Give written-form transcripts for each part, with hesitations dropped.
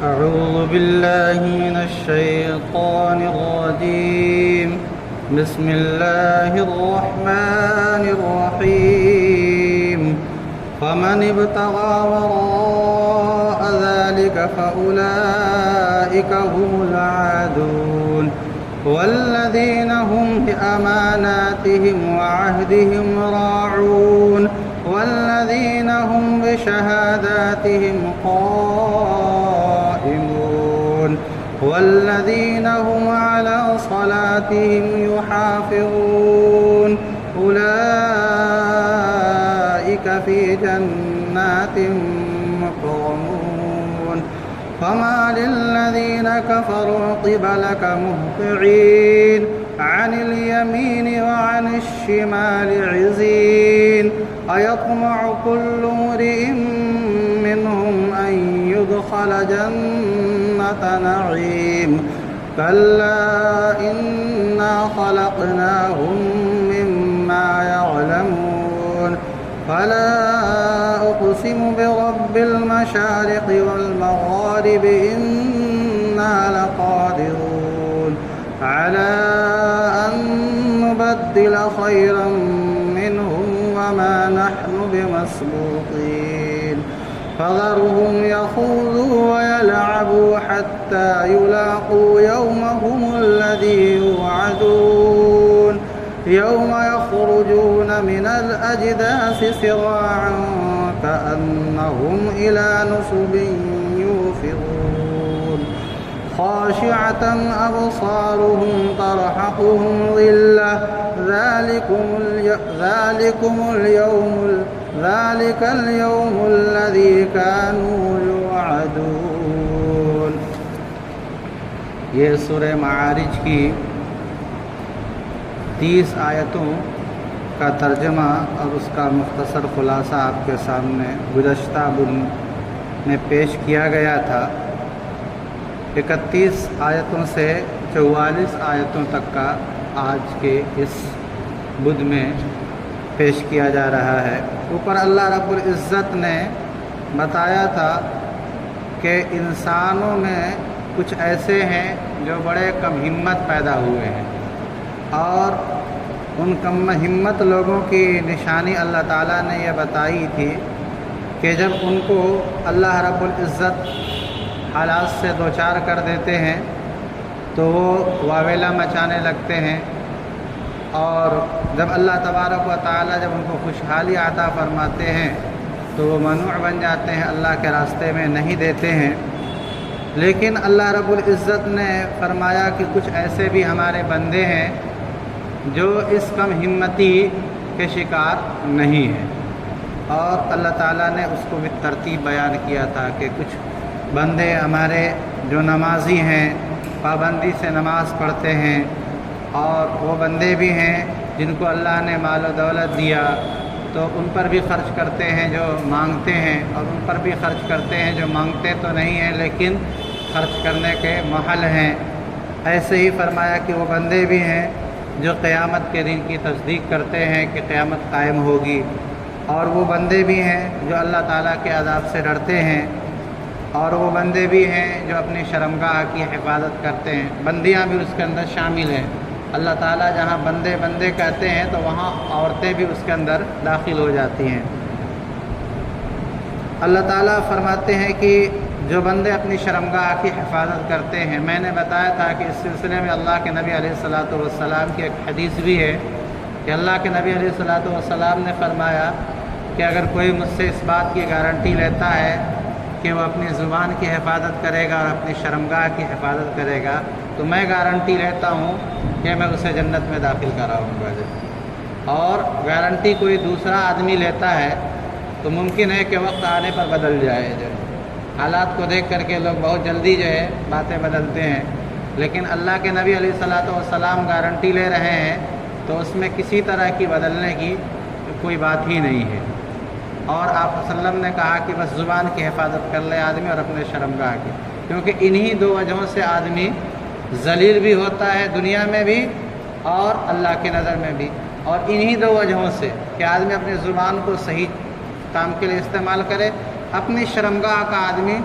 أعوذ بالله من الشيطان الرجيم. بسم الله الرحمن الرحيم. فمن ابتغى وراء ذلك فأولئك هم العادون والذين هم بأماناتهم وعهدهم راعون والذين هم بشهاداتهم قائمون والذين هم على صلاتهم يحافظون أولئك في جنات مكرمون. فما للذين كفروا قبلك مهطعين عن اليمين وعن الشمال عزين أيطمع كل امرئ منهم أن يدخل جنة نعيم كلا إنا خلقناهم مما يعلمون. فلا أقسم برب المشارق والمغارب إنا لقادرون على أن نبدل خيرا منهم وما نحن بمسبوقين. فذرهم يخوضوا ويلعبوا حتى يلاقوا يومهم الذي يوعدون يوم يخرجون من الأجداث سراعا كأنهم إلى نصب يوفضون خاشعة أبصارهم ترهقهم ذلة ذلك اليوم الذي كانوا يوعدون. یہ سورہ معارج کی 30 آیتوں کا ترجمہ اور اس کا مختصر خلاصہ آپ کے سامنے گزشتہ بدھ میں پیش کیا گیا تھا. 31 آیتوں سے 44 آیتوں تک کا آج کے اس بدھ میں پیش کیا جا رہا ہے. اوپر اللہ رب العزت نے بتایا تھا کہ انسانوں میں کچھ ایسے ہیں جو بڑے کم ہمت پیدا ہوئے ہیں، اور ان کم ہمت لوگوں کی نشانی اللہ تعالیٰ نے یہ بتائی تھی کہ جب ان کو اللہ رب العزت حالات سے دوچار کر دیتے ہیں تو وہ واویلا مچانے لگتے ہیں، اور جب اللہ تبارک و تعالیٰ جب ان کو خوشحالی عطا فرماتے ہیں تو وہ ممنوع بن جاتے ہیں، اللہ کے راستے میں نہیں دیتے ہیں. لیکن اللہ رب العزت نے فرمایا کہ کچھ ایسے بھی ہمارے بندے ہیں جو اس کم ہمتی کے شکار نہیں ہیں، اور اللہ تعالیٰ نے اس کو بھی ترتیب بیان کیا تھا کہ کچھ بندے ہمارے جو نمازی ہیں، پابندی سے نماز پڑھتے ہیں، اور وہ بندے بھی ہیں جن کو اللہ نے مال و دولت دیا تو ان پر بھی خرچ کرتے ہیں جو مانگتے ہیں، اور ان پر بھی خرچ کرتے ہیں جو مانگتے تو نہیں ہیں لیکن خرچ کرنے کے محل ہیں. ایسے ہی فرمایا کہ وہ بندے بھی ہیں جو قیامت کے دن کی تصدیق کرتے ہیں کہ قیامت قائم ہوگی، اور وہ بندے بھی ہیں جو اللہ تعالیٰ کے عذاب سے ڈرتے ہیں، اور وہ بندے بھی ہیں جو اپنی شرمگاہ کی حفاظت کرتے ہیں. بندیاں بھی اس کے اندر شامل ہیں. اللہ تعالیٰ جہاں بندے بندے کہتے ہیں تو وہاں عورتیں بھی اس کے اندر داخل ہو جاتی ہیں. اللہ تعالیٰ فرماتے ہیں کہ جو بندے اپنی شرمگاہ کی حفاظت کرتے ہیں، میں نے بتایا تھا کہ اس سلسلے میں اللہ کے نبی علیہ الصلاۃ والسلام کی ایک حدیث بھی ہے کہ اللہ کے نبی علیہ الصلاۃ والسلام نے فرمایا کہ اگر کوئی مجھ سے اس بات کی گارنٹی لیتا ہے کہ وہ اپنی زبان کی حفاظت کرے گا اور اپنی شرمگاہ کی حفاظت کرے گا تو میں گارنٹی لیتا ہوں کہ میں اسے جنت میں داخل کراؤں گا. اور گارنٹی کوئی دوسرا آدمی لیتا ہے تو ممکن ہے کہ وقت آنے پر بدل جائے. حالات کو دیکھ کر کے لوگ بہت جلدی جو ہے باتیں بدلتے ہیں، لیکن اللہ کے نبی علیہ الصلاۃ والسلام گارنٹی لے رہے ہیں تو اس میں کسی طرح کی بدلنے کی کوئی بات ہی نہیں ہے. اور آپ صلی اللہ علیہ وسلم نے کہا کہ بس زبان کی حفاظت کر لے آدمی اور اپنے شرمگاہ کی، کیونکہ انہی دو وجہوں سے آدمی ذلیل بھی ہوتا ہے دنیا میں بھی اور اللہ کی نظر میں بھی، اور انہی دو وجہوں سے کہ آدمی اپنی زبان کو صحیح کام کے لیے استعمال کرے، اپنی شرمگاہ کا آدمی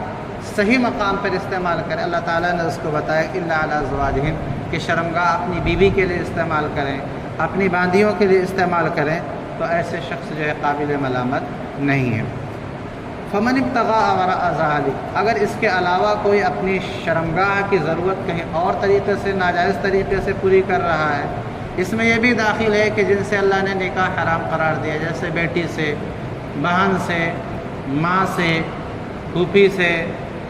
صحیح مقام پر استعمال کرے۔ اللہ تعالیٰ نے اس کو بتایا الا علی ازواجہم کہ شرمگاہ اپنی بیوی کے لیے استعمال کریں، اپنی باندیوں کے لیے استعمال کریں، تو ایسے شخص جو ہے قابل ملامت نہیں ہے۔ فمن ابتغى وراء ذلك، اگر اس کے علاوہ کوئی اپنی شرمگاہ کی ضرورت کہیں اور طریقے سے، ناجائز طریقے سے پوری کر رہا ہے، اس میں یہ بھی داخل ہے کہ جن سے اللہ نے نکاح حرام قرار دیا، جیسے بیٹی سے، بہن سے، ماں سے، پھوپھی سے،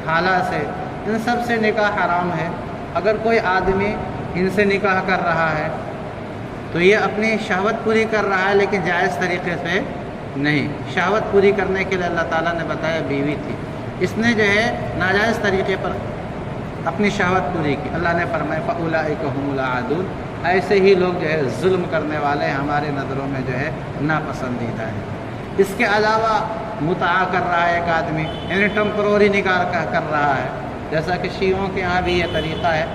خالہ سے، ان سب سے نکاح حرام ہے۔ اگر کوئی آدمی ان سے نکاح کر رہا ہے تو یہ اپنی شہوت پوری کر رہا ہے، لیکن جائز طریقے سے نہیں۔ شہوت پوری کرنے کے لیے اللہ تعالیٰ نے بتایا بیوی تھی، اس نے جو ہے ناجائز طریقے پر اپنی شہوت پوری کی۔ اللہ نے فرمایا فَأُولَٰئِكَ هُمُ الْعَادُونَ، ایسے ہی لوگ جو ہے ظلم کرنے والے ہمارے نظروں میں جو ہے ناپسندیدہ ہیں۔ اس کے علاوہ متعا کر رہا ہے ایک آدمی، یعنی ٹمپروری نکاح کر رہا ہے، جیسا کہ شیعوں کے ہاں بھی یہ طریقہ ہے۔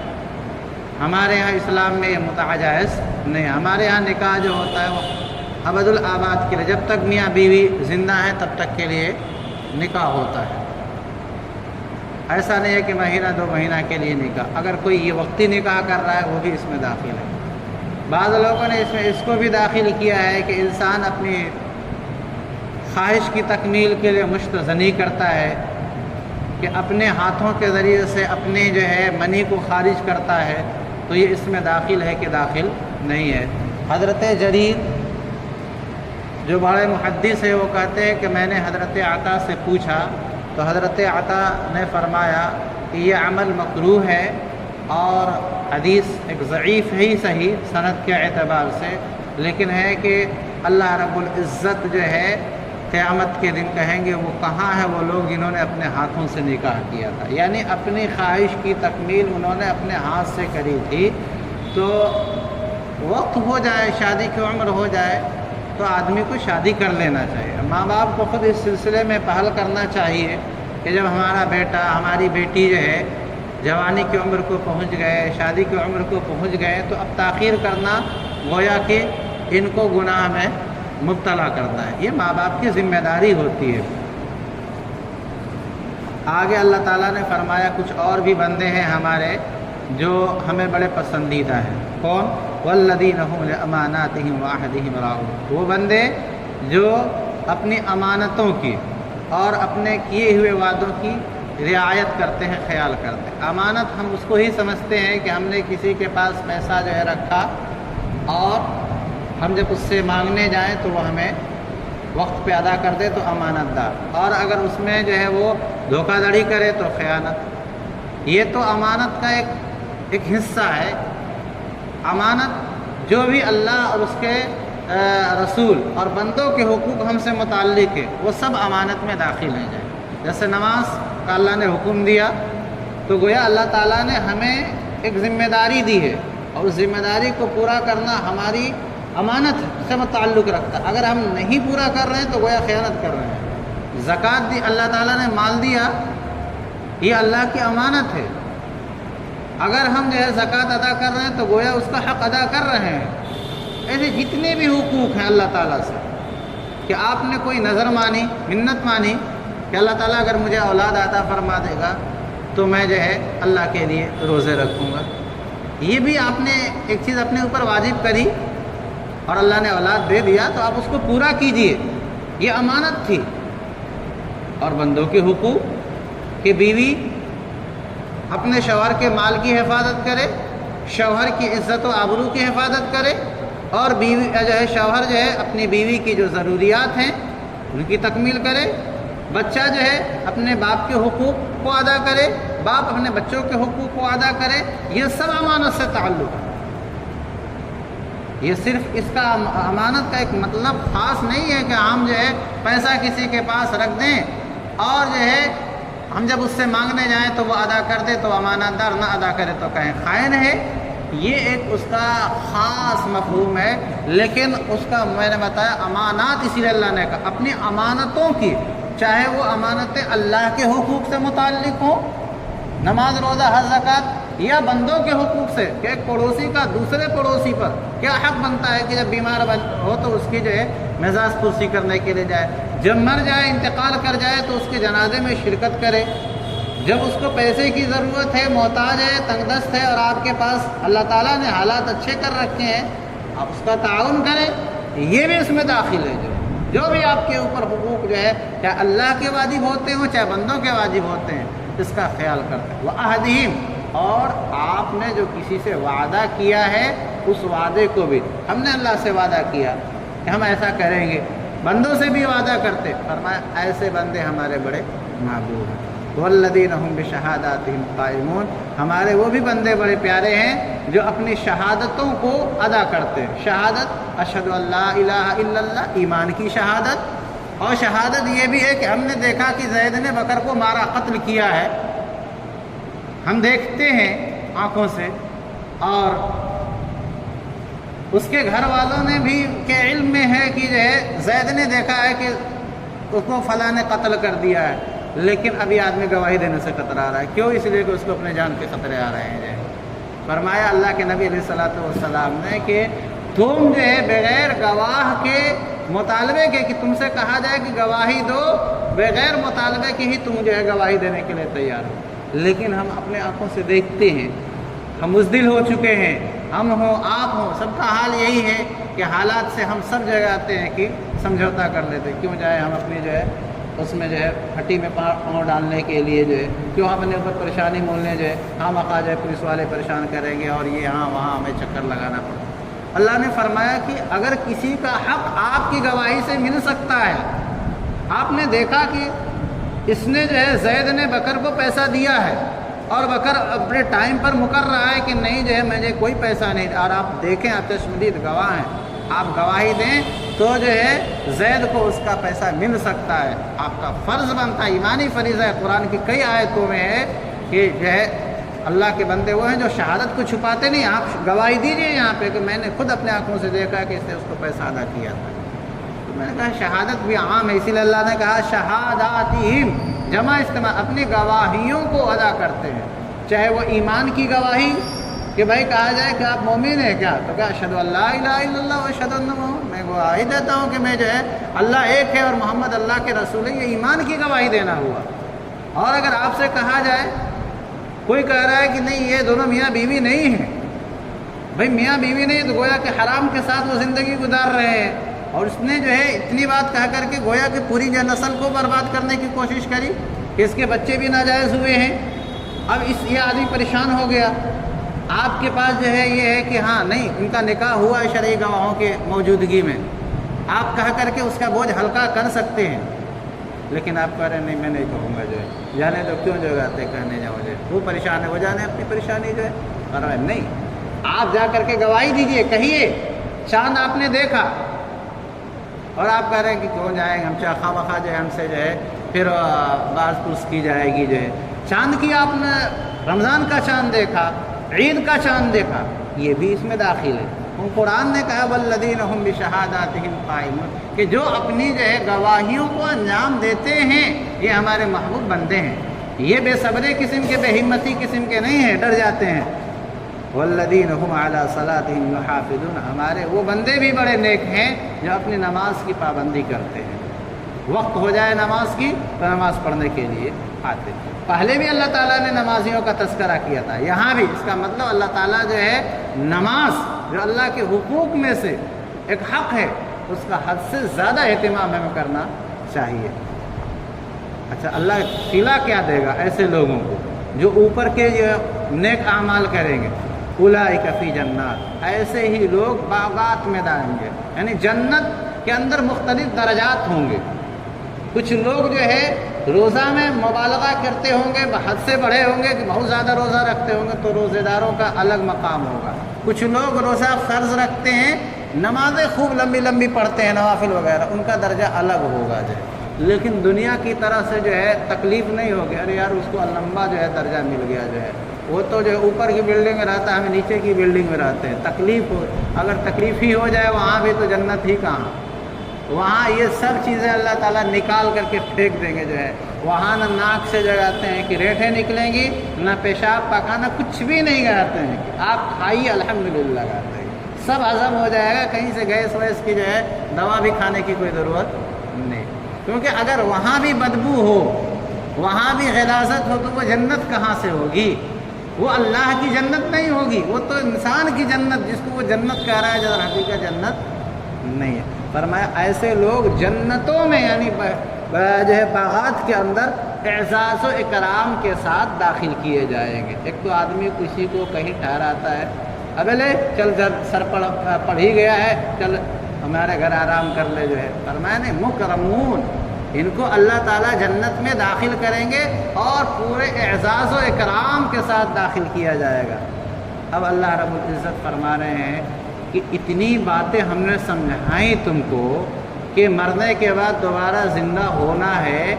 ہمارے ہاں اسلام میں یہ متعا جائز نہیں ہے۔ ہمارے ہاں نکاح جو ہوتا ہے وہ ابد الآباد کے لیے، جب تک میاں بیوی زندہ ہیں تب تک کے لیے نکاح ہوتا ہے۔ ایسا نہیں ہے کہ مہینہ دو مہینہ کے لیے نکاح۔ اگر کوئی یہ وقتی نکاح کر رہا ہے وہ بھی اس میں داخل ہے۔ بعض لوگوں نے اس کو بھی داخل کیا ہے کہ انسان اپنی خواہش کی تکمیل کے لیے مشتزنی کرتا ہے، کہ اپنے ہاتھوں کے ذریعے سے اپنے جو ہے منی کو خارج کرتا ہے، تو یہ اس میں داخل ہے کہ داخل نہیں ہے۔ حضرت جریر جو بڑے محدث ہے وہ کہتے ہیں کہ میں نے حضرت عطا سے پوچھا تو حضرت عطا نے فرمایا کہ یہ عمل مکروہ ہے، اور حدیث ایک ضعیف ہے ہی صحیح سند کے اعتبار سے، لیکن ہے کہ اللہ رب العزت جو ہے قیامت کے دن کہیں گے وہ کہاں ہے وہ لوگ جنہوں نے اپنے ہاتھوں سے نکاح کیا تھا، یعنی اپنی خواہش کی تکمیل انہوں نے اپنے ہاتھ سے کری تھی۔ تو وقت ہو جائے، شادی کی عمر ہو جائے تو آدمی کو شادی کر لینا چاہیے۔ ماں باپ کو خود اس سلسلے میں پہل کرنا چاہیے کہ جب ہمارا بیٹا ہماری بیٹی جو ہے جوانی کی عمر کو پہنچ گئے، شادی کی عمر کو پہنچ گئے، تو اب تاخیر کرنا گویا کہ ان کو گناہ میں مبتلا کرنا ہے۔ یہ ماں باپ کی ذمہ داری ہوتی ہے۔ آگے اللہ تعالیٰ نے فرمایا کچھ اور بھی بندے ہیں ہمارے جو ہمیں بڑے پسندیدہ ہیں۔ کون؟ والذین هم لاماناتهم وعہدهم راعون، وہ بندے جو اپنی امانتوں کی اور اپنے کیے ہوئے وعدوں کی رعایت کرتے ہیں، خیال کرتے ہیں۔ امانت ہم اس کو ہی سمجھتے ہیں کہ ہم نے کسی کے پاس پیسہ جو ہے رکھا، اور ہم جب اس سے مانگنے جائیں تو وہ ہمیں وقت پہ ادا کر دے تو امانت دار، اور اگر اس میں جو ہے وہ دھوکہ دھڑی کرے تو خیانت۔ یہ تو امانت کا ایک حصہ ہے۔ امانت جو بھی اللہ اور اس کے رسول اور بندوں کے حقوق ہم سے متعلق ہے وہ سب امانت میں داخل ہیں۔ جیسے نماز کا اللہ نے حکم دیا تو گویا اللہ تعالیٰ نے ہمیں ایک ذمہ داری دی ہے، اور اس ذمہ داری کو پورا کرنا ہماری امانت سے متعلق رکھتا ہے۔ اگر ہم نہیں پورا کر رہے ہیں تو گویا خیانت کر رہے ہیں۔ زکوٰۃ دی، اللہ تعالیٰ نے مال دیا، یہ اللہ کی امانت ہے۔ اگر ہم جو ہے زکوٰۃ ادا کر رہے ہیں تو گویا اس کا حق ادا کر رہے ہیں۔ ایسے جتنے بھی حقوق ہیں اللہ تعالیٰ سے، کہ آپ نے کوئی نظر مانی، منت مانی کہ اللہ تعالیٰ اگر مجھے اولاد عطا فرما دے گا تو میں جو ہے اللہ کے لیے روزے رکھوں گا، یہ بھی آپ نے ایک چیز اپنے اوپر واجب کری اور اللہ نے اولاد دے دیا تو آپ اس کو پورا کیجئے، یہ امانت تھی۔ اور بندوں کے حقوق کہ بیوی اپنے شوہر کے مال کی حفاظت کرے، شوہر کی عزت و آبرو کی حفاظت کرے، اور بیوی جو ہے شوہر جو ہے اپنی بیوی کی جو ضروریات ہیں ان کی تکمیل کرے، بچہ جو ہے اپنے باپ کے حقوق کو ادا کرے، باپ اپنے بچوں کے حقوق کو ادا کرے۔ یہ سب امانت سے تعلق ہے۔ یہ صرف اس کا امانت کا ایک مطلب خاص نہیں ہے کہ ہم جو ہے پیسہ کسی کے پاس رکھ دیں اور جو ہے ہم جب اس سے مانگنے جائیں تو وہ ادا کر دے تو امانت دار، نہ ادا کرے تو کہیں خائن ہے۔ یہ ایک اس کا خاص مفہوم ہے، لیکن اس کا میں نے بتایا امانات اسی لیے اللہ نے کہا اپنی امانتوں کی، چاہے وہ امانتیں اللہ کے حقوق سے متعلق ہوں، نماز روزہ حج زکوٰۃ، یا بندوں کے حقوق سے کہ ایک پڑوسی کا دوسرے پڑوسی پر کیا حق بنتا ہے کہ جب بیمار ہو تو اس کی جو ہے مزاج پرسی کرنے کے لیے جائے، جب مر جائے انتقال کر جائے تو اس کے جنازے میں شرکت کرے، جب اس کو پیسے کی ضرورت ہے، محتاج ہے، تنگ دست ہے، اور آپ کے پاس اللہ تعالیٰ نے حالات اچھے کر رکھے ہیں، آپ اس کا تعاون کریں، یہ بھی اس میں داخل ہے۔ جو بھی آپ کے اوپر حقوق جو ہے، چاہے اللہ کے واجب ہوتے ہوں چاہے بندوں کے واجب ہوتے ہیں، اس کا خیال کرتے ہیں۔ وَعَهْدِهِمْ، اور آپ نے جو کسی سے وعدہ کیا ہے اس وعدے کو بھی، ہم نے اللہ سے وعدہ کیا کہ ہم ایسا کریں گے، بندوں سے بھی وعدہ کرتے، فرمایا ایسے بندے ہمارے بڑے محبوب ہیں۔ وَالَّذِينَ هُمْ بِشَهَادَاتِهِمْ قَائِمُونَ، ہمارے وہ بھی بندے بڑے پیارے ہیں جو اپنی شہادتوں کو ادا کرتے ہیں۔ شہادت اشہد ان لا الہ الا اللہ، ایمان کی شہادت، اور شہادت یہ بھی ہے کہ ہم نے دیکھا کہ زید نے بکر کو مارا، قتل کیا ہے، ہم دیکھتے ہیں آنکھوں سے، اور اس کے گھر والوں نے بھی کے علم میں ہے کہ جو ہے زید نے دیکھا ہے کہ اس کو فلاں نے قتل کر دیا ہے، لیکن ابھی آدمی گواہی دینے سے کترا رہا ہے، کیوں؟ اس لیے کہ اس کو اپنے جان کے خطرے آ رہے ہیں۔ فرمایا اللہ کے نبی علیہ الصلوۃ والسلام نے کہ تم جو ہے بغیر گواہ کے مطالبے کے، کہ تم سے کہا جائے کہ گواہی دو، بغیر مطالبے کے ہی تم جو ہے گواہی دینے کے لیے تیار ہو، لیکن ہم اپنے آنکھوں سے دیکھتے ہیں، ہم بزدل ہو چکے ہیں، ہم ہوں آپ ہوں، سب کا حال یہی ہے کہ حالات سے ہم سب جگہ آتے ہیں کہ سمجھوتا کر لیتے، کیوں جائے ہم اپنی جو ہے اس میں جو ہے پھٹی میں پاؤں ڈالنے کے لیے جو ہے، کیوں اپنے اوپر پریشانی مولنے جو ہے، ہم آقا جو ہے پولیس والے پریشان کریں گے اور یہ یہاں وہاں ہمیں چکر لگانا پڑتا۔ اللہ نے فرمایا کہ اگر کسی کا حق آپ کی گواہی سے مل سکتا ہے، آپ نے دیکھا کہ اس نے جو ہے زید نے بکر کو پیسہ دیا ہے اور بکر اپنے ٹائم پر مکر رہا ہے کہ نہیں جو ہے مجھے کوئی پیسہ نہیں، اور آپ دیکھیں آپ چشمدید گواہ ہیں، آپ گواہی دیں تو جو ہے زید کو اس کا پیسہ مل سکتا ہے۔ آپ کا فرض بنتا ہے، ایمانی فریضہ ہے، قرآن کی کئی آیتوں میں ہے کہ جو ہے اللہ کے بندے وہ ہیں جو شہادت کو چھپاتے نہیں، آپ گواہی دیجئے یہاں پہ کہ میں نے خود اپنے آنکھوں سے دیکھا کہ اس نے اس کو پیسہ ادا کیا تھا۔ تو میں نے کہا شہادت بھی عام ہے، اسی لیے اللہ نے کہا شہاداتہم، جمع استعمال، اپنی گواہیوں کو ادا کرتے ہیں، چاہے وہ ایمان کی گواہی کہ بھائی کہا جائے کہ آپ مومن ہیں کیا، تو کہا اشہد ان لا الہ الا اللہ و اشہد ان محمد، میں گواہی دیتا ہوں کہ میں جو ہے اللہ ایک ہے اور محمد اللہ کے رسول ہے، یہ ایمان کی گواہی دینا ہوا۔ اور اگر آپ سے کہا جائے، کوئی کہہ رہا ہے کہ نہیں یہ دونوں میاں بیوی نہیں ہیں، بھائی میاں بیوی نہیں تو گویا کہ حرام کے ساتھ وہ زندگی گزار رہے ہیں، اور اس نے جو ہے اتنی بات کہہ کر کے گویا کہ پوری جو نسل کو برباد کرنے کی کوشش کری کہ اس کے بچے بھی ناجائز ہوئے ہیں۔ اب یہ آدمی پریشان ہو گیا، آپ کے پاس جو ہے یہ ہے کہ ہاں نہیں ان کا نکاح ہوا ہے شرعی گواہوں کے موجودگی میں، آپ کہہ کر کے اس کا بوجھ ہلکا کر سکتے ہیں، لیکن آپ کہہ رہے ہیں نہیں میں نہیں کہوں گا، جو ہے جانے تو کیوں جو آتے کہنے جاؤ، جو وہ پریشان ہے وہ جانے اپنی پریشانی جو ہے، پر نہیں آپ جا کر کے گواہی دیجئے، کہیے چاند آپ نے دیکھا، اور آپ کہہ رہے ہیں کہ کیوں جائیں گے ہم، خواہ بخواہ جو ہے ہم سے جو ہے پھر باز پوس کی جائے گی، جو ہے چاند کی آپ نے رمضان کا چاند دیکھا، عید کا چاند دیکھا، یہ بھی اس میں داخل ہے۔ قرآن نے کہا والذین هم بشہاداتہم قائمون، کہ جو اپنی جو ہے گواہیوں کو انجام دیتے ہیں یہ ہمارے محبوب بندے ہیں، یہ بے صبری قسم کے، بے ہمتی قسم کے نہیں ہیں، ڈر جاتے ہیں۔ والذین هم علی صلاتہم یحافظون، ہمارے وہ بندے بھی بڑے نیک ہیں جو اپنی نماز کی پابندی کرتے ہیں، وقت ہو جائے نماز کی تو نماز پڑھنے کے لیے آتے ہیں۔ پہلے بھی اللہ تعالیٰ نے نمازیوں کا تذکرہ کیا تھا، یہاں بھی اس کا مطلب اللہ تعالیٰ جو ہے نماز جو اللہ کے حقوق میں سے ایک حق ہے، اس کا حد سے زیادہ اہتمام ہمیں کرنا چاہیے۔ اچھا اللہ صلہ کیا دے گا ایسے لوگوں کو جو اوپر کے جو نیک اعمال کریں گے، اولئک فی جنات، ایسے ہی لوگ باغات میں جائیں گے، یعنی جنت کے اندر مختلف درجات ہوں گے۔ کچھ لوگ جو ہے روزہ میں مبالغہ کرتے ہوں گے، حد سے بڑھے ہوں گے کہ بہت زیادہ روزہ رکھتے ہوں گے تو روزے داروں کا الگ مقام ہوگا۔ کچھ لوگ روزہ فرض رکھتے ہیں، نمازیں خوب لمبی لمبی پڑھتے ہیں، نوافل وغیرہ، ان کا درجہ الگ ہوگا جو ہے، لیکن دنیا کی طرح سے جو ہے تکلیف نہیں ہوگی، ارے یار اس کو لمبا جو ہے درجہ مل گیا جو ہے، وہ تو جو ہے اوپر کی بلڈنگ میں رہتا ہے، ہمیں نیچے کی بلڈنگ میں رہتے ہیں، تکلیف ہو، اگر تکلیف ہی ہو جائے وہاں بھی تو جنت ہی کہاں، وہاں یہ سب چیزیں اللہ تعالیٰ نکال کر کے پھینک دیں گے جو ہے، وہاں نہ ناک سے جگاتے ہیں کہ ریٹھیں نکلیں گی، نہ پیشاب پاخانہ کچھ بھی نہیں گاتے ہیں، آپ کھائیے الحمدللہ گاتے ہیں، سب ہضم ہو جائے گا، کہیں سے گیس ویس کی جو ہے دوا بھی کھانے کی کوئی ضرورت نہیں، کیونکہ اگر وہاں بھی بدبو ہو وہاں بھی غلاظت ہو تو وہ جنت کہاں سے ہوگی؟ وہ اللہ کی جنت نہیں ہوگی، وہ تو انسان کی جنت جس کو وہ جنت کہہ رہا ہے، جو حقیقت جنت نہیں ہے۔ فرمایا ایسے لوگ جنتوں میں یعنی جو ہے باغات کے اندر اعزاز و اکرام کے ساتھ داخل کیے جائیں گے۔ ایک تو آدمی کسی کو کہیں ٹھہراتا ہے، اگلے چل سر پڑھ ہی گیا ہے، چل ہمارے گھر آرام کر لے، جو ہے فرمایا نہیں، مکرمون، ان کو اللہ تعالیٰ جنت میں داخل کریں گے اور پورے اعزاز و اکرام کے ساتھ داخل کیا جائے گا۔ اب اللہ رب العزت فرما رہے ہیں کہ اتنی باتیں ہم نے سمجھائیں تم کو کہ مرنے کے بعد دوبارہ زندہ ہونا ہے،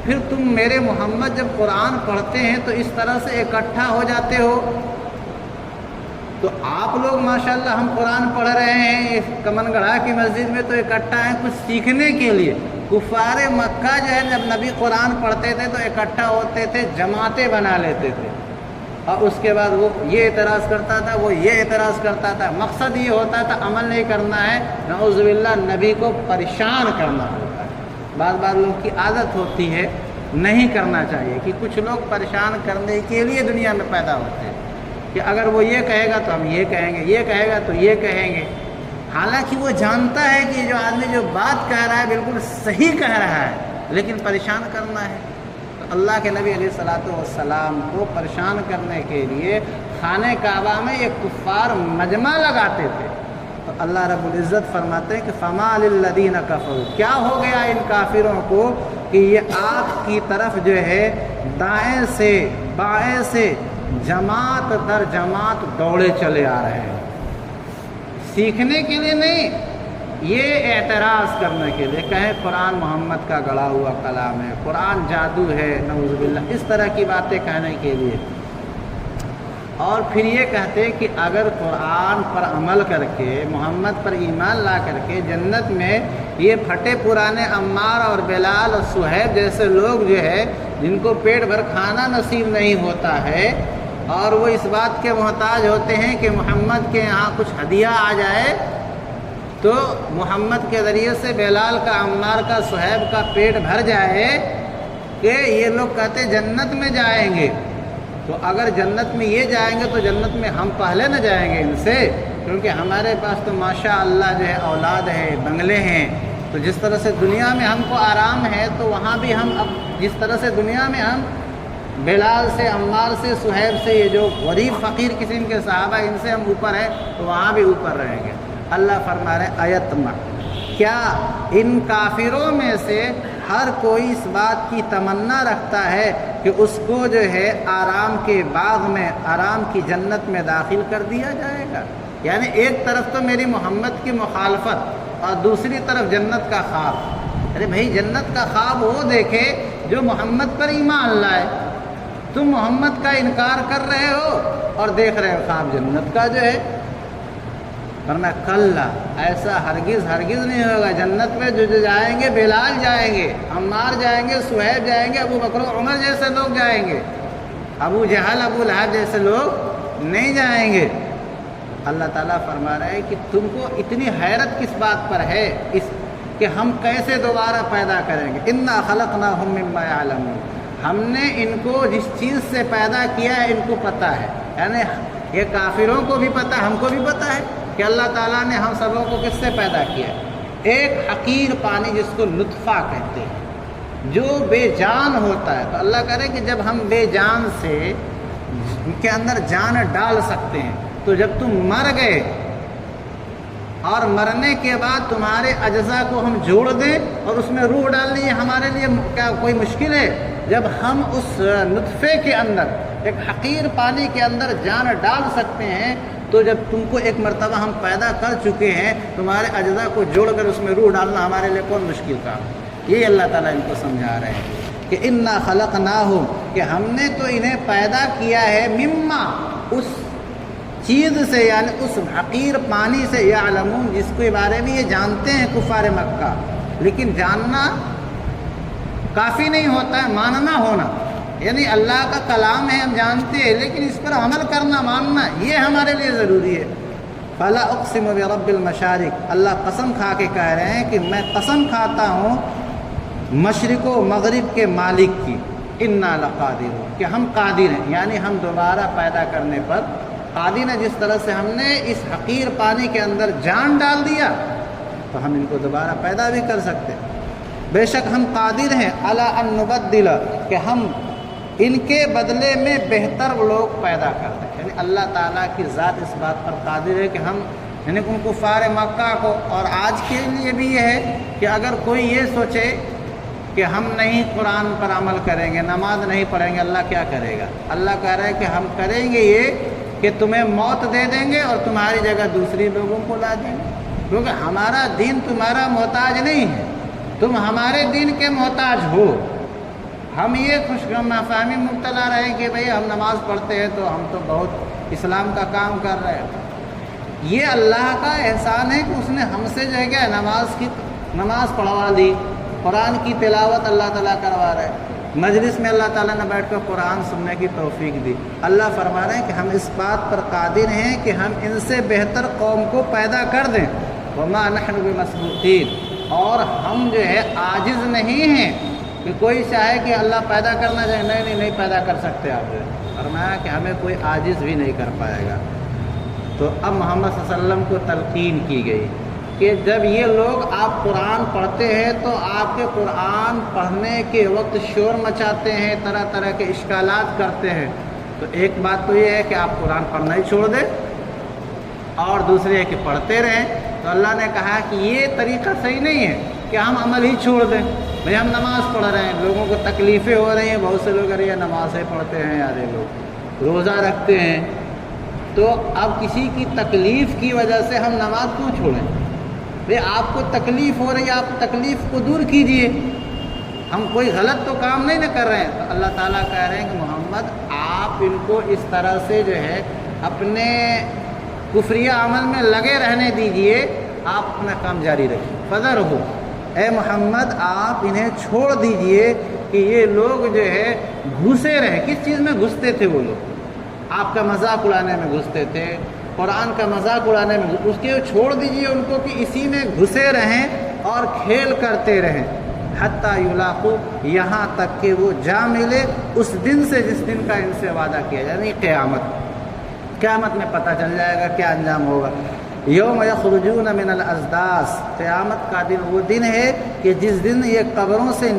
پھر تم میرے محمد جب قرآن پڑھتے ہیں تو اس طرح سے اکٹھا ہو جاتے ہو۔ تو آپ لوگ ماشاءاللہ ہم قرآن پڑھ رہے ہیں کمن گڑھا کی مسجد میں تو اکٹھا ہیں کچھ سیکھنے کے لیے۔ کفار مکہ جو ہے جب نبی قرآن پڑھتے تھے تو اکٹھا ہوتے تھے، جماعتیں بنا لیتے تھے، اور اس کے بعد وہ یہ اعتراض کرتا تھا، وہ یہ اعتراض کرتا تھا، مقصد یہ ہوتا تھا عمل نہیں کرنا ہے، نعوذ باللہ نبی کو پریشان کرنا ہوتا ہے۔ بعض لوگ کی عادت ہوتی ہے نہیں کرنا چاہیے، کہ کچھ لوگ پریشان کرنے کے لیے دنیا میں پیدا ہوتے ہیں کہ اگر وہ یہ کہے گا تو ہم یہ کہیں گے، یہ کہے گا تو یہ کہیں گے، حالانکہ وہ جانتا ہے کہ جو آدمی جو بات کہہ رہا ہے بالکل صحیح کہہ رہا ہے، لیکن پریشان کرنا ہے۔ تو اللہ کے نبی علیہ الصلوۃ والسلام کو پریشان کرنے کے لیے خانہ کعبہ میں یہ کفار مجمع لگاتے تھے۔ تو اللہ رب العزت فرماتے ہیں کہ فما للذین کفروا، کیا ہو گیا ان کافروں کو کہ یہ آگ کی طرف جو ہے دائیں سے بائیں سے جماعت در جماعت دوڑے چلے آ رہے ہیں، سیکھنے کے لیے نہیں، یہ اعتراض کرنے کے لیے، کہیں قرآن محمد کا گڑھا ہوا کلام ہے، قرآن جادو ہے، نعوذ باللہ، اس طرح کی باتیں کہنے کے لیے۔ اور پھر یہ کہتے کہ اگر قرآن پر عمل کر کے محمد پر ایمان لا کر کے جنت میں یہ پھٹے پرانے عمار اور بلال اور صہیب جیسے لوگ جو ہے جن کو پیٹ بھر کھانا نصیب نہیں ہوتا ہے اور وہ اس بات کے محتاج ہوتے ہیں کہ محمد کے یہاں کچھ ہدیہ آ جائے تو محمد کے ذریعے سے بلال کا، عمار کا، صہیب کا پیٹ بھر جائے، کہ یہ لوگ کہتے جنت میں جائیں گے۔ تو اگر جنت میں یہ جائیں گے تو جنت میں ہم پہلے نہ جائیں گے ان سے، کیونکہ ہمارے پاس تو ماشاء اللہ جو ہے اولاد ہے، بنگلے ہیں، تو جس طرح سے دنیا میں ہم کو آرام ہے تو وہاں بھی ہم اب جس طرح سے دنیا میں ہم بلال سے، عمار سے، صہیب سے، یہ جو غریب فقیر قسم کے صحابہ ان سے ہم اوپر ہیں تو وہاں بھی اوپر رہیں گے۔ اللہ فرما رہے ایتما، کیا ان کافروں میں سے ہر کوئی اس بات کی تمنا رکھتا ہے کہ اس کو جو ہے آرام کے باغ میں، آرام کی جنت میں داخل کر دیا جائے گا؟ یعنی ایک طرف تو میری محمد کی مخالفت اور دوسری طرف جنت کا خواب۔ ارے بھائی جنت کا خواب وہ دیکھے جو محمد پر ایمان لائے، تم محمد کا انکار کر رہے ہو اور دیکھ رہے ہو خواب جنت کا جو ہے۔ فرمایا کلا، ایسا ہرگز نہیں ہوگا۔ جنت میں جو جائیں گے بلال جائیں گے، عمار جائیں گے، صہیب جائیں گے، ابو بکر و عمر جیسے لوگ جائیں گے، ابو جہل، ابو لہب جیسے لوگ نہیں جائیں گے۔ اللہ تعالیٰ فرما رہے ہیں کہ تم کو اتنی حیرت کس بات پر ہے کہ ہم کیسے دوبارہ پیدا کریں گے؟ انا خلقناہم مما یعلمون، ہم نے ان کو جس چیز سے پیدا کیا ہے ان کو پتہ ہے، یعنی یہ کافروں کو بھی پتہ، ہم کو بھی پتہ ہے کہ اللہ تعالیٰ نے ہم سبوں کو کس سے پیدا کیا ہے؟ ایک حقیر پانی جس کو نطفہ کہتے ہیں، جو بے جان ہوتا ہے۔ تو اللہ کرے کہ جب ہم بے جان سے ان کے اندر جان ڈال سکتے ہیں، تو جب تم مر گئے اور مرنے کے بعد تمہارے اجزاء کو ہم جوڑ دیں اور اس میں روح ڈال دیں، ہمارے لیے کیا کوئی مشکل ہے؟ جب ہم اس نطفے کے اندر، ایک حقیر پانی کے اندر جان ڈال سکتے ہیں، تو جب تم کو ایک مرتبہ ہم پیدا کر چکے ہیں، تمہارے اجزاء کو جوڑ کر اس میں روح ڈالنا ہمارے لیے کون مشکل کام؟ یہ اللہ تعالیٰ ان کو سمجھا رہے ہیں کہ انا خلقناہم، کہ ہم نے تو انہیں پیدا کیا ہے، مما، اس چیز سے، یعنی اس حقیر پانی سے، یعلمون، جس کے بارے میں یہ جانتے ہیں کفار مکہ، لیکن جاننا کافی نہیں ہوتا ہے، ماننا ہونا، یعنی اللہ کا کلام ہے ہم جانتے ہیں لیکن اس پر عمل کرنا، ماننا، یہ ہمارے لیے ضروری ہے۔ فلا اقسم برب المشارق، اللہ قسم کھا کے کہہ رہے ہیں کہ میں قسم کھاتا ہوں مشرق و مغرب کے مالک کی، انا لقادرون کہ ہم قادر ہیں، یعنی ہم دوبارہ پیدا کرنے پر قادر ہیں۔ جس طرح سے ہم نے اس حقیر پانی کے اندر جان ڈال دیا تو ہم ان کو دوبارہ پیدا بھی کر سکتے ہیں۔ بے شک ہم قادر ہیں علی ان نبدل کہ ہم ان کے بدلے میں بہتر لوگ پیدا کر دیں، یعنی اللہ تعالیٰ کی ذات اس بات پر قادر ہے کہ ہم یعنی ان کفار مکہ کو اور آج کے لیے بھی یہ ہے کہ اگر کوئی یہ سوچے کہ ہم نہیں قرآن پر عمل کریں گے، نماز نہیں پڑھیں گے، اللہ کیا کرے گا؟ اللہ کہہ رہا ہے کہ ہم کریں گے یہ کہ تمہیں موت دے دیں گے اور تمہاری جگہ دوسری لوگوں کو لا دیں گے، کیونکہ ہمارا دین تمہارا محتاج نہیں ہے، تم ہمارے دین کے محتاج ہو۔ ہم یہ خوش فہمی مبتلا رہے کہ بھئی ہم نماز پڑھتے ہیں تو ہم تو بہت اسلام کا کام کر رہے ہیں۔ یہ اللہ کا احسان ہے کہ اس نے ہم سے جو ہے کہ نماز پڑھوا دی، قرآن کی تلاوت اللہ تعالیٰ کروا رہے ہیں، مجلس میں اللہ تعالیٰ نے بیٹھ کر قرآن سننے کی توفیق دی۔ اللہ فرما رہے ہیں کہ ہم اس بات پر قادر ہیں کہ ہم ان سے بہتر قوم کو پیدا کر دیں، وما نحن بمسبوقین، اور ہم جو ہے عاجز نہیں ہیں کہ کوئی چاہے کہ اللہ پیدا کرنا چاہے، نہیں پیدا کر سکتے آپ، فرمایا کہ ہمیں کوئی عاجز بھی نہیں کر پائے گا۔ تو اب محمد صلی اللہ علیہ وسلم کو تلقین کی گئی کہ جب یہ لوگ آپ قرآن پڑھتے ہیں تو آپ کے قرآن پڑھنے کے وقت شور مچاتے ہیں، طرح طرح کے اشکالات کرتے ہیں، تو ایک بات تو یہ ہے کہ آپ قرآن پڑھنا ہی چھوڑ دیں، اور دوسری ہے کہ پڑھتے رہیں۔ تو اللہ نے کہا کہ یہ طریقہ صحیح نہیں ہے کہ ہم عمل ہی چھوڑ دیں، بھئی ہم نماز پڑھ رہے ہیں، لوگوں کو تکلیفیں ہو رہی ہیں، بہت سے لوگ ارے نمازیں پڑھتے ہیں، یار یہ لوگ روزہ رکھتے ہیں، تو اب کسی کی تکلیف کی وجہ سے ہم نماز کیوں چھوڑیں؟ بھئی آپ کو تکلیف ہو رہی ہے، آپ تکلیف کو دور کیجئے، ہم کوئی غلط تو کام نہیں نہ کر رہے ہیں۔ تو اللہ تعالیٰ کہہ رہے ہیں کہ محمد آپ ان کو اس طرح سے جو ہے اپنے کفریہ عمل میں لگے رہنے دیجئے، آپ اپنا کام جاری رکھیں، فذر ہو، اے محمد آپ انہیں چھوڑ دیجئے کہ یہ لوگ جو ہے گھسے رہیں۔ کس چیز میں گھستے تھے وہ لوگ؟ آپ کا مذاق اڑانے میں گھستے تھے، قرآن کا مذاق اڑانے میں، اس کے چھوڑ دیجئے ان کو کہ اسی میں گھسے رہیں اور کھیل کرتے رہیں، حتیٰ یلاقو، یہاں تک کہ وہ جا ملے اس دن سے جس دن کا ان سے وعدہ کیا جائے، یعنی قیامت میں پتہ چل جائے گا کیا انجام ہوگا۔ یوم یخرجون من الاجداث، قیامت کا دن وہ دن ہے کہ جس دن یہ قبروں سے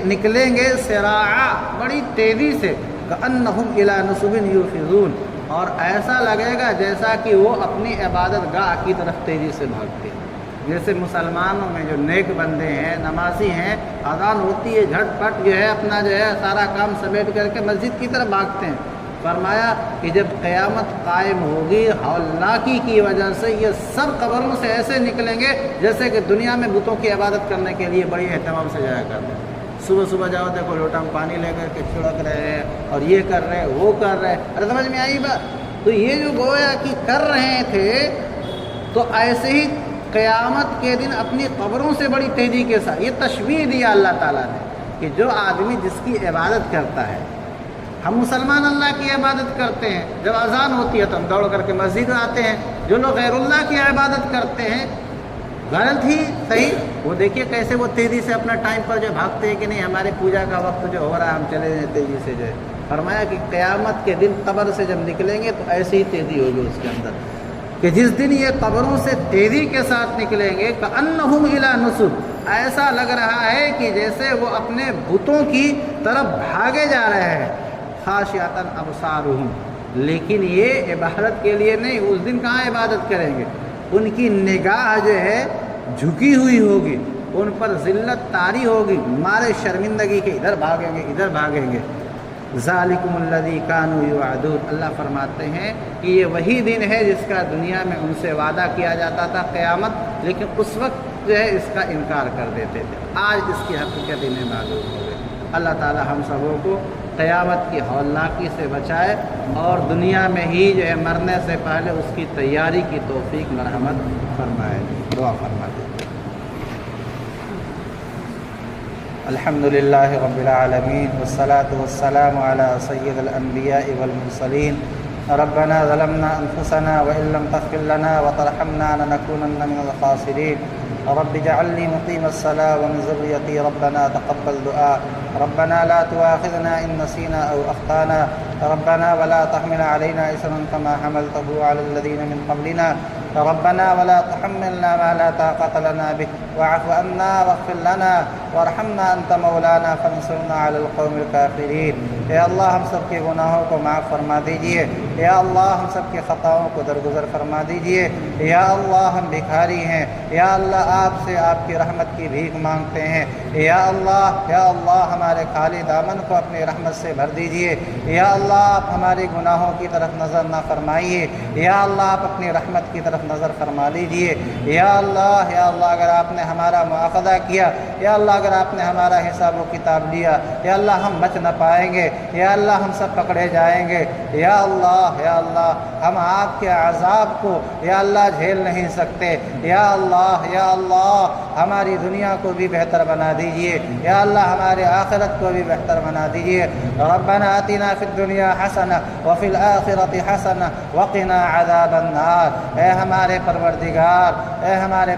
نکلیں گے سراعا، بڑی تیزی سے، کأنہم الی نصب یوفضون، اور ایسا لگے گا جیسا کہ وہ اپنی عبادت گاہ کی طرف تیزی سے بھاگتے ہیں۔ جیسے مسلمانوں میں جو نیک بندے ہیں، نمازی ہیں، اذان ہوتی ہے جھٹ پٹ جو ہے اپنا جو ہے سارا کام سمیٹ کر کے مسجد کی طرف بھاگتے ہیں۔ فرمایا کہ جب قیامت قائم ہوگی ہولناکی کی وجہ سے یہ سب قبروں سے ایسے نکلیں گے جیسے کہ دنیا میں بتوں کی عبادت کرنے کے لیے بڑی اہتمام سے جایا کرتے ہیں۔ صبح صبح جاؤ دیکھو لوٹا میں پانی لے کر کے چھڑک رہے ہیں اور یہ کر رہے وہ کر رہے، ارے سمجھ میں آئی بات؟ تو یہ جو گویا کہ کر رہے تھے، تو ایسے ہی قیامت کے دن اپنی قبروں سے بڑی تیزی کے ساتھ، یہ تشبیہ دیا اللہ تعالیٰ نے کہ جو آدمی جس کی عبادت کرتا ہے، ہم مسلمان اللہ کی عبادت کرتے ہیں، جب اذان ہوتی ہے تو ہم دوڑ کر کے مسجد آتے ہیں، جو لوگ غیر اللہ کی عبادت کرتے ہیں، غلط ہی صحیح، وہ دیکھیے کیسے وہ تیزی سے اپنا ٹائم پر جو بھاگتے ہیں کہ نہیں ہمارے پوجا کا وقت جو ہو رہا ہے ہم چلے جائیں تیزی سے جو ہے۔ فرمایا کہ قیامت کے دن قبر سے جب نکلیں گے تو ایسی ہی تیزی ہوگی اس کے اندر کہ جس دن یہ قبروں سے تیزی کے ساتھ نکلیں گے، کأنہم الی نصب، ایسا لگ رہا ہے کہ جیسے وہ اپنے بتوں کی طرف بھاگے جا رہے ہیں، خاشعۃ ابصارہم، لیکن یہ عبادت کے لیے نہیں، اس دن کہاں عبادت کریں گے، ان کی نگاہ جو ہے جھکی ہوئی ہوگی، ان پر ذلت طاری ہوگی، مارے شرمندگی کے ادھر بھاگیں گے۔ ذالکم الذی کانوا یوعدون، اللہ فرماتے ہیں کہ یہ وہی دن ہے جس کا دنیا میں ان سے وعدہ کیا جاتا تھا قیامت، لیکن اس وقت جو ہے اس کا انکار کر دیتے تھے، آج اس کی حقیقت انہیں معلوم ہو گئی۔ اللہ تعالی ہم سبوں کو قیامت کی ہولناکی سے بچائے اور دنیا میں ہی جو ہے مرنے سے پہلے اس کی تیاری کی توفیق مرحمت فرمائے۔ دعا فرمائے۔ الحمدللہ رب العالمین والصلاة والسلام علی سید الانبیاء والمرسلین۔ ربنا ظلمنا انفسنا وان لم تغفر لنا وترحمنا لنكونن من الخاسرین۔ رب اجعلنی مقیم الصلاة ومن ذریتی ربنا تقبل دعاء۔ ربنا لا تؤاخذنا إن نسينا أو أخطأنا ربنا ولا تحمل علينا إصرا كما حملته على الذين من قبلنا ربنا ولا تحملنا ما لا طاقة لنا به واعف عنا واغفر لنا وارحمنا أنت مولانا فانصرنا على القوم الكافرين۔ اے اللہ ہم سب کے گناہوں کو معاف فرما دیجیے، یا اللہ ہم سب کے خطاؤں کو درگزر فرما دیجیے، یا اللہ ہم بھکاری ہیں، یا اللہ آپ سے آپ کی رحمت کی بھیک مانگتے ہیں، یا اللہ ہمارے خالی دامن کو اپنی رحمت سے بھر دیجیے، یا اللہ آپ ہمارے گناہوں کی طرف نظر نہ فرمائیے، یا اللہ آپ اپنی رحمت کی طرف نظر فرما لیجیے، یا اللہ اگر آپ نے ہمارا مواخذہ کیا، یا اللہ اگر آپ نے ہمارا حساب و کتاب لیا، یا اللہ ہم بچ نہ پائیں گے، یا اللہ ہم سب پکڑے جائیں گے، یا اللہ ہم آپ کے عذاب کو یا اللہ جھیل نہیں سکتے، یا اللہ ہماری دنیا کو بھی بہتر بنا دیجیے، یا اللہ ہمارے آخرت کو بھی بہتر بنا دیجیے۔ ربنا آتنا فی الدنیا حسنہ وفی الآخرۃ حسنہ وقنا عذاب النار۔ اے ہمارے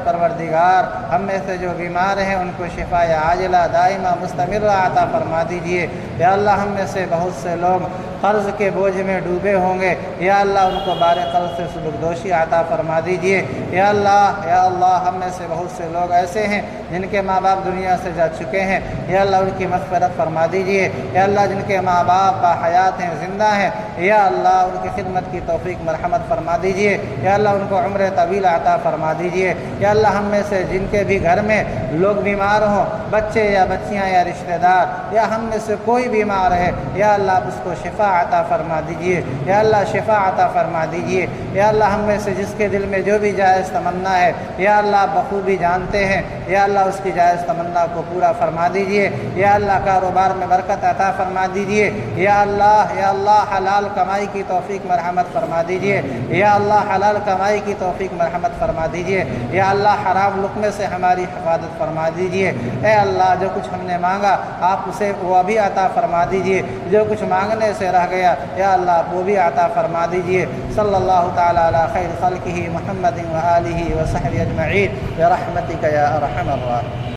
پروردگار ہم میں سے جو بیمار ہیں ان کو شفا عاجلہ دائمہ مستمرہ عطا فرما دیجیے، یا اللہ ہم میں سے بہت سے لوگ قرض کے بوجھ میں ڈوبے ہوں گے، یا اللہ ان کو بار قرض سے سبکدوشی عطا فرما دیجیے، یا اللہ ہم میں سے بہت سے لوگ ایسے ہیں جن کے ماں باپ دنیا سے جا چکے ہیں، یا اللہ ان کی مغفرت فرما دیجیے، یا اللہ جن کے ماں باپ باحیات ہیں زندہ ہیں، یا اللہ ان کی خدمت کی توفیق مرحمت فرما دیجیے، یا اللہ ان کو عمر طویل عطا فرما دیجیے، یا اللہ ہم میں سے جن کے بھی گھر میں لوگ بیمار ہوں، بچے یا بچیاں یا رشتہ دار، یا ہم میں سے کوئی بیمار ہے، یا اللہ اس کو شفا عطا فرما دیجیے، یا اللہ شفا عطا فرما دیجیے، یا اللہ ہم میں سے جس کے دل میں جو بھی جائز تمنا ہے، یا اللہ بخوبی جانتے ہیں، یا اللہ اس کی جائز تمنا کو پورا فرما دیجیے، یا اللہ کاروبار میں برکت عطا فرما دیجیے، یا اللہ حلال کمائی کی توفیق مرحمت فرما دیجیے، یا اللہ حلال کمائی کی توفیق مرحمت فرما دیجیے، یا اللہ حرام لقمے سے ہماری حفاظت فرما دیجیے، اے اللہ جو کچھ ہم نے مانگا آپ اسے وہ بھی عطا فرما دیجیے، جو کچھ مانگنے سے رہ گیا یا اللہ وہ بھی عطا فرما دیجیے۔ صلی اللہ تعالی علی خیر خلقہ محمد و آلہ و صحبہ اجمعین برحمتک یا ارحم الراحمین۔